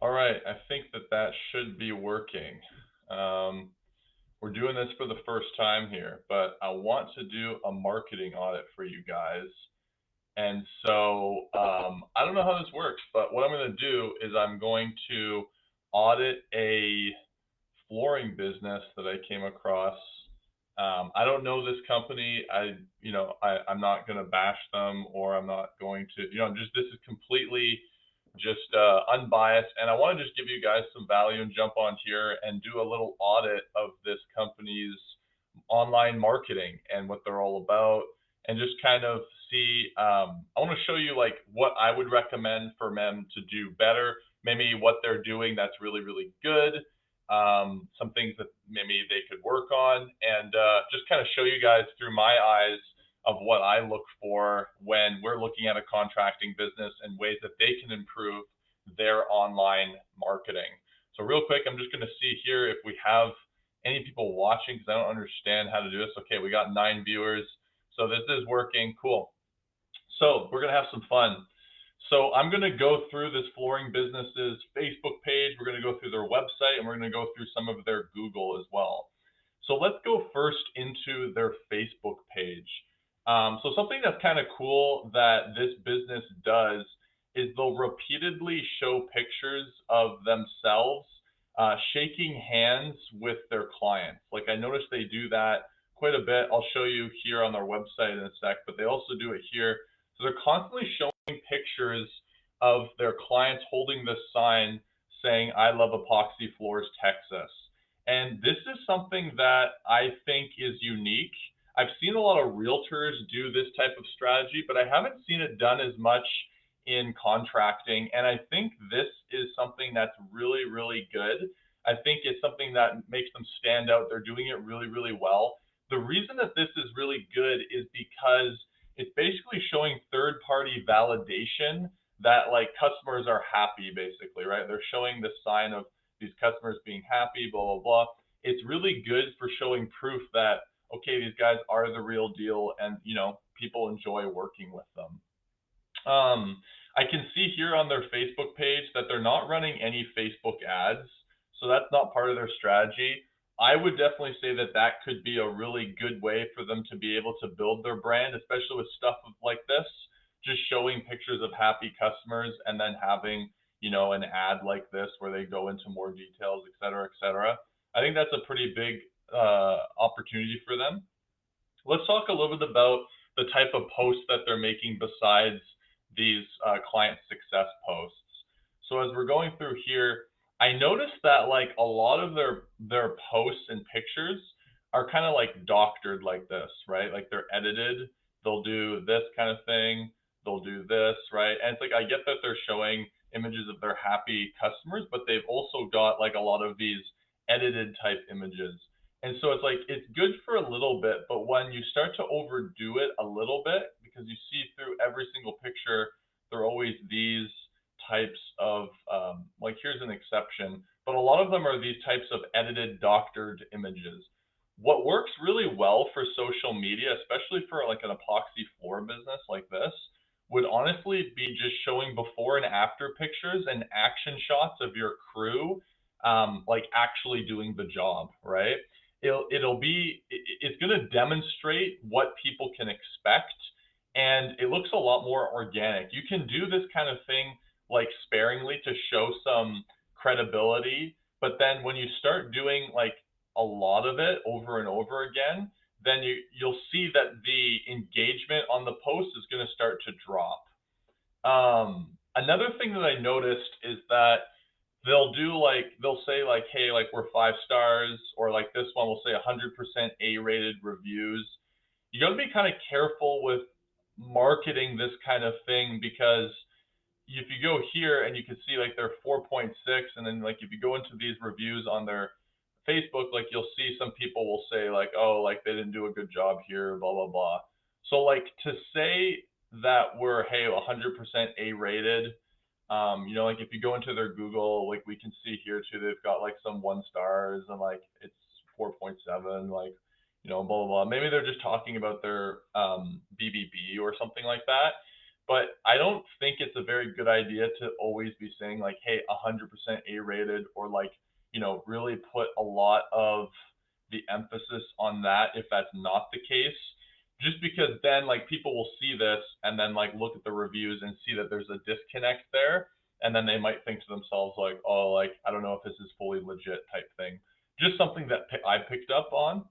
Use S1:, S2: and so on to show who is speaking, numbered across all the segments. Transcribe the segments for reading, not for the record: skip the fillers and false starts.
S1: All right, I think that should be working. Um, we're doing this for the first time here, but I want to do a marketing audit for you guys. And so I don't know how this works, but what I'm going to do is I'm going to audit a flooring business that I came across. I don't know this company. I'm not going to bash them, or I'm not going to, this is completely just unbiased. And I want to just give you guys some value and jump on here and do a little audit of this company's online marketing and what they're all about, and just kind of see. I want to show you like what I would recommend for them to do better, maybe what they're doing that's really, really good, some things that maybe they could work on, and just kind of show you guys through my eyes of what I look for when we're looking at a contracting business and ways that they can improve their online marketing. So real quick, I'm just going to see here if we have any people watching, because I don't understand how to do this. Okay, we got 9 viewers. So this is working. Cool. So we're going to have some fun. So I'm going to go through this flooring business's Facebook page. We're going to go through their website, and we're going to go through some of their Google as well. So let's go first into their Facebook page. So something that's kind of cool that this business does is they'll repeatedly show pictures of themselves shaking hands with their clients. Like I noticed they do that quite a bit. I'll show you here on their website in a sec, but they also do it here. So they're constantly showing pictures of their clients holding this sign saying, "I love epoxy floors, Texas." And this is something that I think is unique. I've seen a lot of realtors do this type of strategy, but I haven't seen it done as much in contracting. And I think this is something that's really, really good. I think it's something that makes them stand out. They're doing it really, really well. The reason that this is really good is because it's basically showing third-party validation that like customers are happy, basically, right? They're showing the sign of these customers being happy, blah, blah, blah. It's really good for showing proof that, okay, these guys are the real deal, and, people enjoy working with them. I can see here on their Facebook page that they're not running any Facebook ads, so that's not part of their strategy. I would definitely say that could be a really good way for them to be able to build their brand, especially with stuff like this, just showing pictures of happy customers and then having, an ad like this where they go into more details, et cetera, et cetera. I think that's a pretty big opportunity for them. Let's talk a little bit about the type of posts that they're making besides these client success posts. So as we're going through here, I noticed that like a lot of their posts and pictures are kind of like doctored like this, right? Like they're edited. They'll do this kind of thing. They'll do this, right? And it's like I get that they're showing images of their happy customers, but they've also got like a lot of these edited type images. And so it's like it's good for a little bit, but when you start to overdo it a little bit, because you see through every single picture, there are always these types of like here's an exception, but a lot of them are these types of edited, doctored images. What works really well for social media, especially for like an epoxy floor business like this, would honestly be just showing before and after pictures and action shots of your crew, like actually doing the job, right? It's going to demonstrate what people can expect, and it looks a lot more organic. You can do this kind of thing like sparingly to show some credibility, but then when you start doing like a lot of it over and over again, then you'll see that the engagement on the post is going to start to drop. Another thing that I noticed is that they'll say like, hey, like we're 5 stars, or like this one will say 100% A-rated reviews. You got to be kind of careful with marketing this kind of thing, because if you go here and you can see like they're 4.6, and then like if you go into these reviews on their Facebook, like you'll see some people will say like, oh, like they didn't do a good job here, blah, blah, blah. So like to say that we're, hey, 100% A-rated, like if you go into their Google, like we can see here too, they've got like some 1 stars and like it's 4.7, like, blah, blah, blah. Maybe they're just talking about their BBB or something like that. but I don't think it's a very good idea to always be saying like, hey, 100% A rated, or like, really put a lot of the emphasis on that if that's not the case. Just because then like people will see this and then like look at the reviews and see that there's a disconnect there, and then they might think to themselves like, oh, like I don't know if this is fully legit type thing. Just something that I picked up on.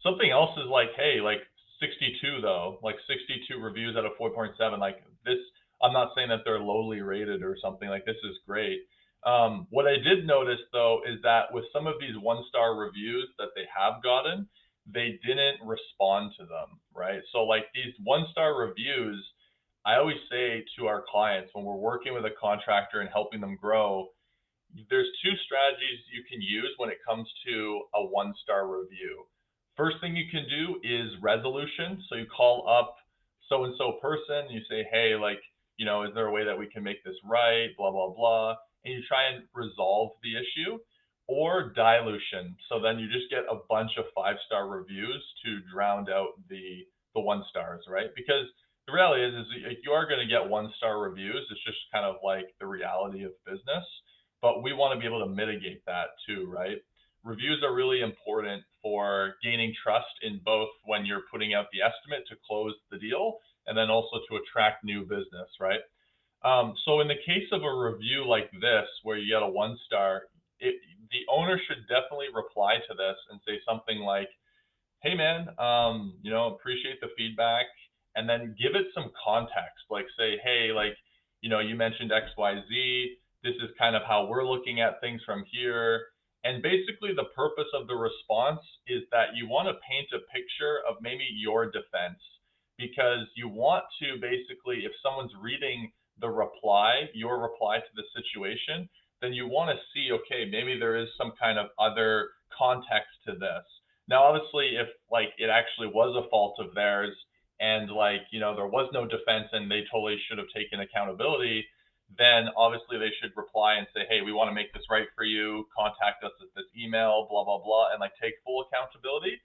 S1: Something else is like, hey, like 62 though, like 62 reviews out of 4.7, like this, I'm not saying that they're lowly rated or something, like this is great. What I did notice though is that with some of these 1-star reviews that they have gotten, they didn't respond to them, right? So like these 1-star reviews, I always say to our clients when we're working with a contractor and helping them grow, there's two strategies you can use when it comes to a 1-star review. First thing you can do is resolution. So you call up so and so person, you say, hey, like, is there a way that we can make this right? Blah, blah, blah. And you try and resolve the issue. Or dilution. So then you just get a bunch of 5-star reviews to drown out the 1-stars, right? Because the reality is you are going to get 1-star reviews. It's just kind of like the reality of business. But we want to be able to mitigate that too, right? Reviews are really important for gaining trust in both when you're putting out the estimate to close the deal and then also to attract new business, right? So in the case of a review like this, where you get a 1-star, the owner should definitely reply to this and say something like, hey man, appreciate the feedback, and then give it some context. Like say, hey, like, you mentioned XYZ. This is kind of how we're looking at things from here. And basically the purpose of the response is that you want to paint a picture of maybe your defense, because you want to basically, if someone's reading the reply, your reply to the situation, then you want to see, okay, maybe there is some kind of other context to this. Now, obviously, if like it actually was a fault of theirs and like, there was no defense and they totally should have taken accountability, then obviously they should reply and say, hey, we want to make this right for you. Contact us at this email, blah, blah, blah, and like take full accountability.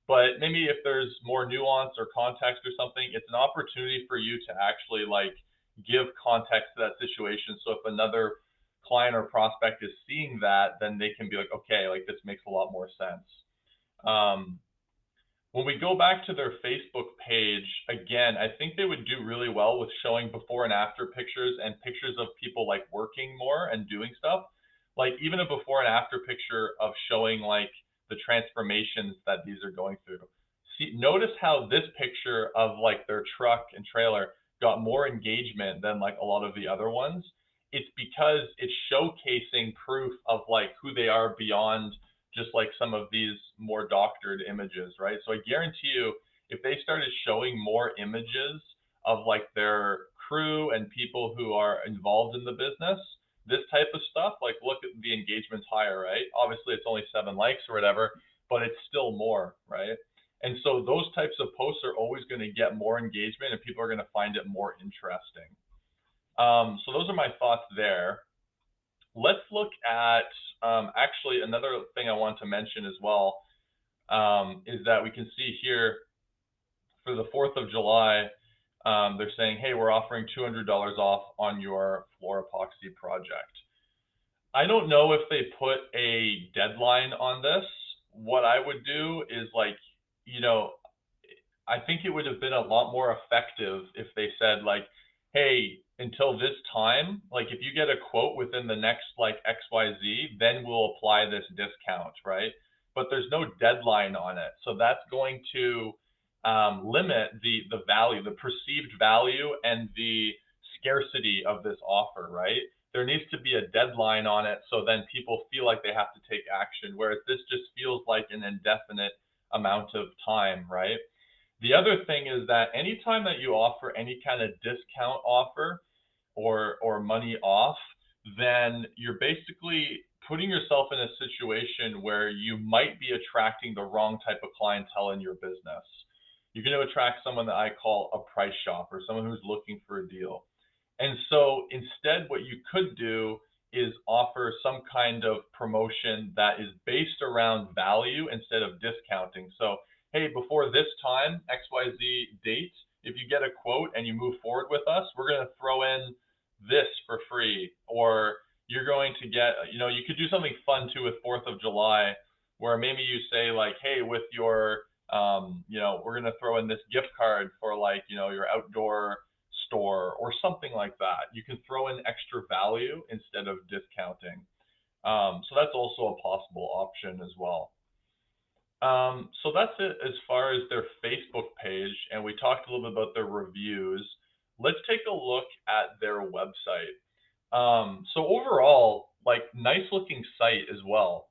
S1: But maybe if there's more nuance or context or something, it's an opportunity for you to actually like give context to that situation. So if another client or prospect is seeing that, then they can be like, okay, like this makes a lot more sense. When we go back to their Facebook page, again, I think they would do really well with showing before and after pictures and pictures of people like working more and doing stuff. Like even a before and after picture of showing like the transformations that these are going through. See, notice how this picture of like their truck and trailer got more engagement than like a lot of the other ones. It's because it's showcasing proof of like who they are beyond just like some of these more doctored images, right? So I guarantee you, if they started showing more images of like their crew and people who are involved in the business, this type of stuff, like look at the engagement's higher, right? Obviously it's only 7 likes or whatever, but it's still more, right? And so those types of posts are always going to get more engagement and people are going to find it more interesting. So those are my thoughts there. Let's look at actually another thing I want to mention as well is that we can see here for the 4th of July, they're saying, hey, we're offering $200 off on your floor epoxy project. I don't know if they put a deadline on this. What I would do is like, I think it would have been a lot more effective if they said like, hey, until this time, like if you get a quote within the next like XYZ, then we'll apply this discount, right? But there's no deadline on it. So that's going to limit the value, the perceived value and the scarcity of this offer, right? There needs to be a deadline on it so then people feel like they have to take action, whereas this just feels like an indefinite amount of time, right? The other thing is that anytime that you offer any kind of discount offer or money off, then you're basically putting yourself in a situation where you might be attracting the wrong type of clientele in your business. You're going to attract someone that I call a price shopper, someone who's looking for a deal. And so instead, what you could do is offer some kind of promotion that is based around value instead of discounting. So, hey, before this time, XYZ date, if you get a quote and you move forward with us, we're going to throw in this for free. Or you're going to get, you could do something fun too with 4th of July, where maybe you say like, hey, with your, we're going to throw in this gift card for like, your outdoor store or something like that. You can throw in extra value instead of discounting. So that's also a possible option as well. So that's it as far as their Facebook page, and we talked a little bit about their reviews. Let's take a look at their website. So overall, like, nice looking site as well.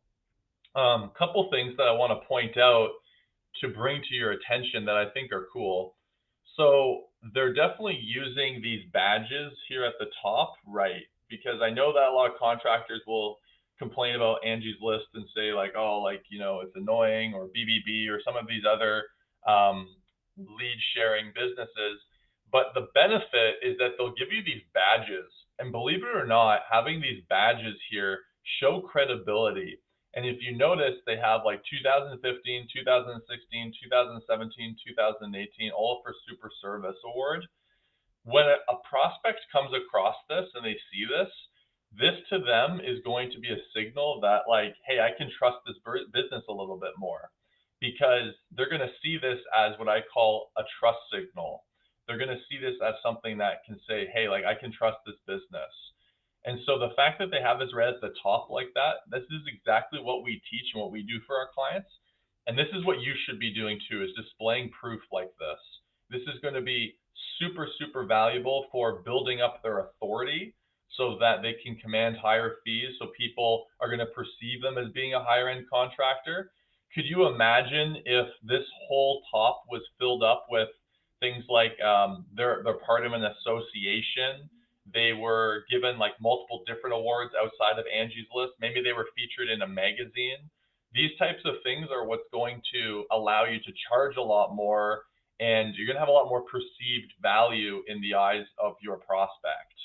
S1: Couple things that I want to point out to bring to your attention that I think are cool. So they're definitely using these badges here at the top, right? Because I know that a lot of contractors will complain about Angie's List and say like, oh, like, it's annoying, or BBB, or some of these other lead sharing businesses. But the benefit is that they'll give you these badges. And believe it or not, having these badges here show credibility. And if you notice, they have like 2015, 2016, 2017, 2018, all for Super Service Award. When a prospect comes across this and they see this to them is going to be a signal that like, hey, I can trust this business a little bit more, because they're going to see this as what I call a trust signal. They're going to see this as something that can say, hey, like, I can trust this business. And so the fact that they have this right at the top like that, this is exactly what we teach and what we do for our clients. And this is what you should be doing too, is displaying proof like this. This is going to be super, super valuable for building up their authority so that they can command higher fees. So people are going to perceive them as being a higher end contractor. Could you imagine if this whole top was filled up with things like they're part of an association? They were given like multiple different awards outside of Angie's List. Maybe they were featured in a magazine. These types of things are what's going to allow you to charge a lot more, and you're going to have a lot more perceived value in the eyes of your prospect.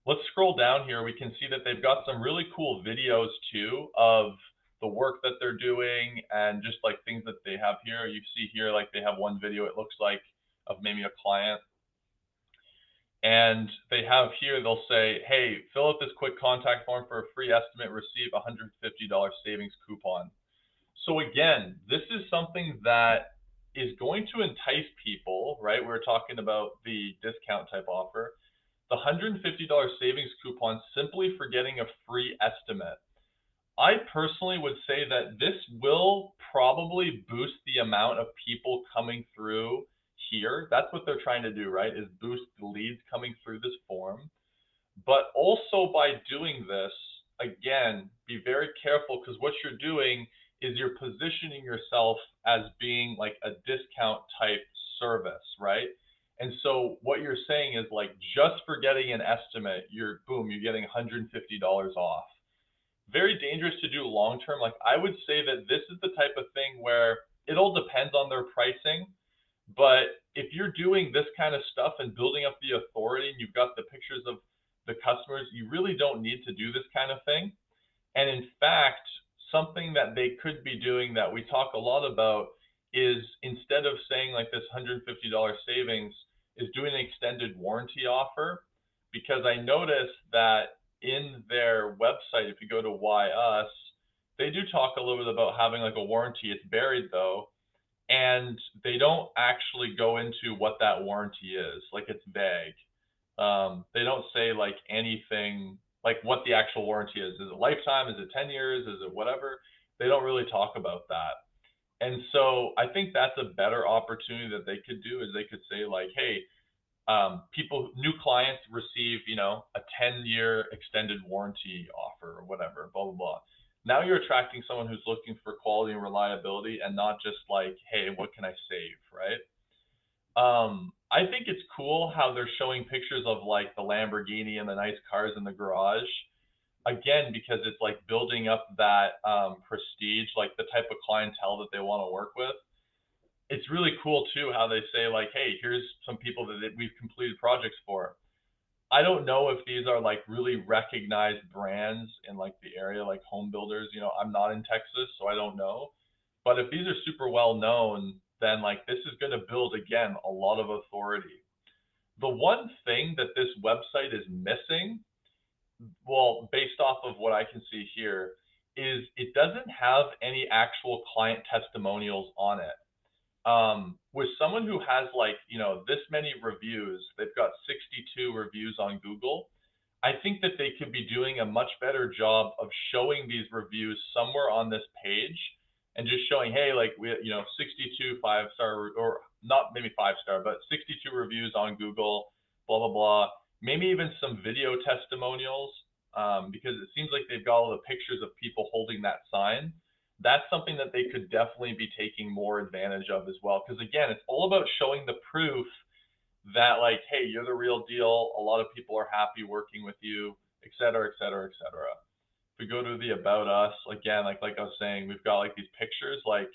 S1: Let's scroll down here. We can see that they've got some really cool videos too of the work that they're doing, and just like things that they have here. You see here, like, they have one video, it looks like, of maybe a client. And they have here, they'll say, hey, fill out this quick contact form for a free estimate, receive a $150 savings coupon. So again, this is something that is going to entice people, right? We're talking about the discount type offer. The $150 savings coupon simply for getting a free estimate. I personally would say that this will probably boost the amount of people coming through here. That's what they're trying to do, right? Is boost the leads coming through this form. But also by doing this, again, be very careful, because what you're doing is you're positioning yourself as being like a discount type service, right? And so what you're saying is like, just for getting an estimate, you're getting $150 off. Very dangerous to do long term. Like, I would say that this is the type of thing where it all depends on their pricing. But if you're doing this kind of stuff and building up the authority, and you've got the pictures of the customers, you really don't need to do this kind of thing. And in fact, something that they could be doing that we talk a lot about is, instead of saying like this $150 savings, is doing an extended warranty offer. Because I noticed that in their website, if you go to Why Us, they do talk a little bit about having like a warranty. It's buried though. And they don't actually go into what that warranty is. Like, it's vague. They don't say like anything like what the actual warranty is. Is it lifetime? Is it 10 years? Is it whatever? They don't really talk about that. And so I think that's a better opportunity that they could do, is they could say like, hey, new clients receive, a 10-year extended warranty offer or whatever, blah, blah, blah. Now you're attracting someone who's looking for quality and reliability, and not just like, hey, what can I save, right? I think it's cool how they're showing pictures of like the Lamborghini and the nice cars in the garage. Again, because it's like building up that prestige, like the type of clientele that they want to work with. It's really cool too how they say like, hey, here's some people that we've completed projects for. I don't know if these are like really recognized brands in like the area, like home builders. I'm not in Texas, so I don't know. But if these are super well known, then like this is going to build, again, a lot of authority. The one thing that this website is missing, well, based off of what I can see here, is it doesn't have any actual client testimonials on it. With someone who has like, this many reviews, they've got 62 reviews on Google. I think that they could be doing a much better job of showing these reviews somewhere on this page and just showing, hey, like 62 5-star, or not maybe 5-star, but 62 reviews on Google, blah, blah, blah. Maybe even some video testimonials, because it seems like they've got all the pictures of people holding that sign. That's something that they could definitely be taking more advantage of as well. Because again, it's all about showing the proof that like, hey, you're the real deal. A lot of people are happy working with you, et cetera, et cetera, et cetera. If we go to the About Us, again, like I was saying, we've got like these pictures, like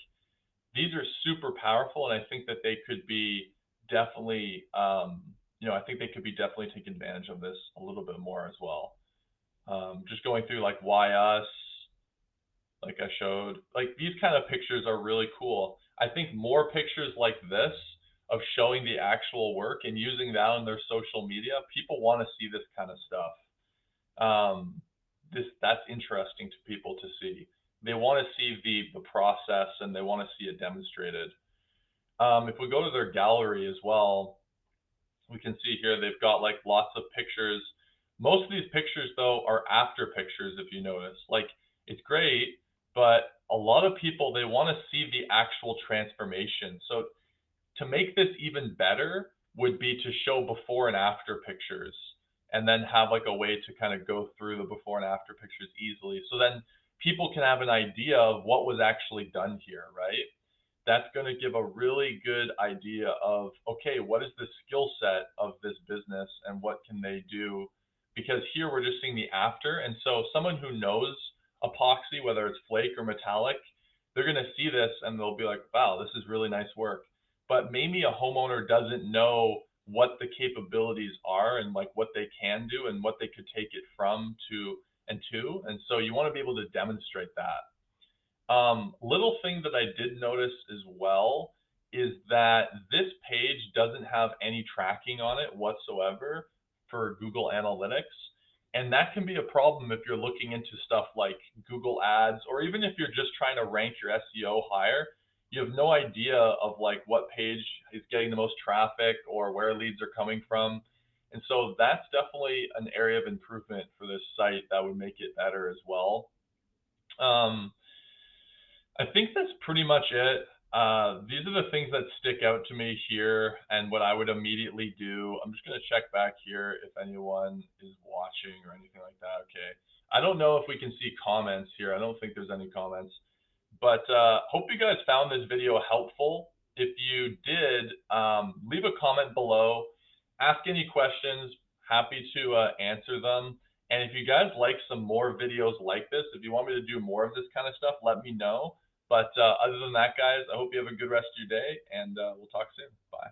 S1: these are super powerful. And I think that they could be definitely, I think they could be definitely taking advantage of this a little bit more as well. Just going through like Why Us, like I showed, like these kind of pictures are really cool. I think more pictures like this of showing the actual work and using that on their social media, people want to see this kind of stuff. That's interesting to people to see. They want to see the process and they want to see it demonstrated. If we go to their gallery as well, we can see here they've got like lots of pictures. Most of these pictures though are after pictures, if you notice. Like it's great, but a lot of people, they want to see the actual transformation. So to make this even better would be to show before and after pictures, and then have like a way to kind of go through the before and after pictures easily. So then people can have an idea of what was actually done here, right? That's going to give a really good idea of, okay, what is the skill set of this business and what can they do? Because here we're just seeing the after. And so someone who knows epoxy, whether it's flake or metallic, they're going to see this and they'll be like, wow, this is really nice work. But maybe a homeowner doesn't know what the capabilities are and like what they can do and what they could take it from to. And so you want to be able to demonstrate that. Little thing that I did notice as well is that this page doesn't have any tracking on it whatsoever for Google Analytics. And that can be a problem if you're looking into stuff like Google Ads, or even if you're just trying to rank your SEO higher. You have no idea of like what page is getting the most traffic or where leads are coming from. And so that's definitely an area of improvement for this site that would make it better as well. I think that's pretty much it. These are the things that stick out to me here and what I would immediately do. I'm just going to check back here if anyone is watching or anything like that. Okay. I don't know if we can see comments here. I don't think there's any comments. But hope you guys found this video helpful. If you did, leave a comment below. Ask any questions. Happy to answer them. And if you guys like some more videos like this, if you want me to do more of this kind of stuff, let me know. But other than that, guys, I hope you have a good rest of your day, and we'll talk soon. Bye.